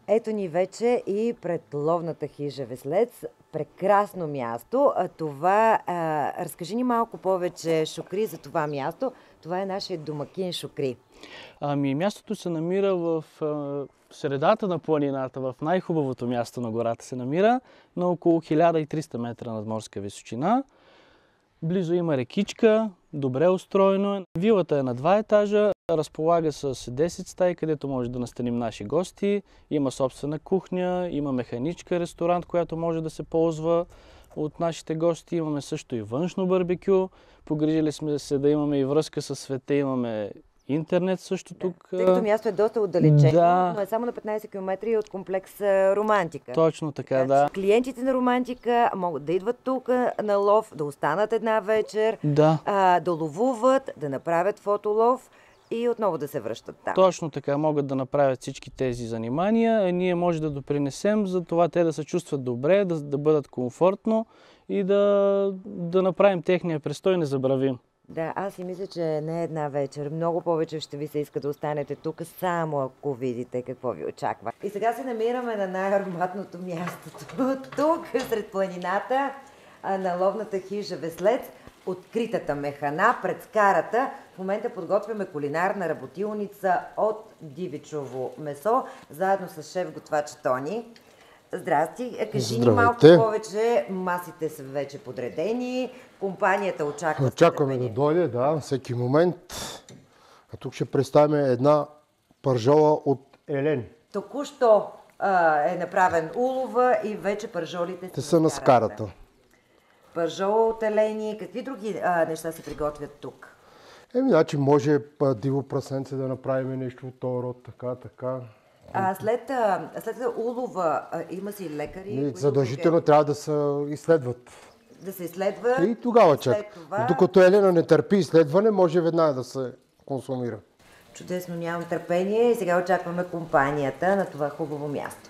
Ето ни вече и пред ловната хижа Веслец. Прекрасно място. Разкажи ни малко повече, Шукри, за това място. Това е нашия домакин Шукри. Мястото се намира в средата на планината, в най-хубавото място на гората се намира, на около 1300 метра надморска височина. Близо има рекичка, добре устроено. Вилата е на 2 етажа, разполага с 10 стаи, където може да настаним наши гости. Има собствена кухня, има механичка ресторант, която може да се ползва от нашите гости. Имаме също и външно барбекю. Погрижили сме се да имаме и връзка с света, имаме интернет също тук. Тъй като място е доста отдалечено, да, но е само на 15 км от комплекс Романтика. Точно така, да. Клиентите на Романтика могат да идват тук на лов, да останат една вечер, да ловуват, да направят фотолов и отново да се връщат там. Точно така, могат да направят всички тези занимания. Ние може да допринесем за това те да се чувстват добре, да бъдат комфортно и да направим техния престой незабравим. Да, аз си мисля, че не една вечер. Много повече ще ви се иска да останете тук, само ако видите какво ви очаква. И сега се намираме на най-ароматното място. Тук, сред планината, на ловната хижа Веслец, откритата механа пред скарата. В момента подготвяме кулинарна работилница от дивичово месо, заедно с шеф-готвача Тони. Здрасти. Кажи ни малко повече. Масите са вече подредени. Компанията очаква. Очакваме да дойде, да, всеки момент. А тук ще представим една пържола от елен. Току-що е направен улова и вече пържолите са на скарата. Пържола от елени. Какви други неща се приготвят тук? Значи може диво прасенце да направим нещо от този род, така. След улова има си лекари? Задължително трябва да се изследват. Да се изследва? И тогава чак. Докато елена не търпи изследване, може веднага да се консумира. Чудесно, нямам търпение и сега очакваме компанията на това хубаво място.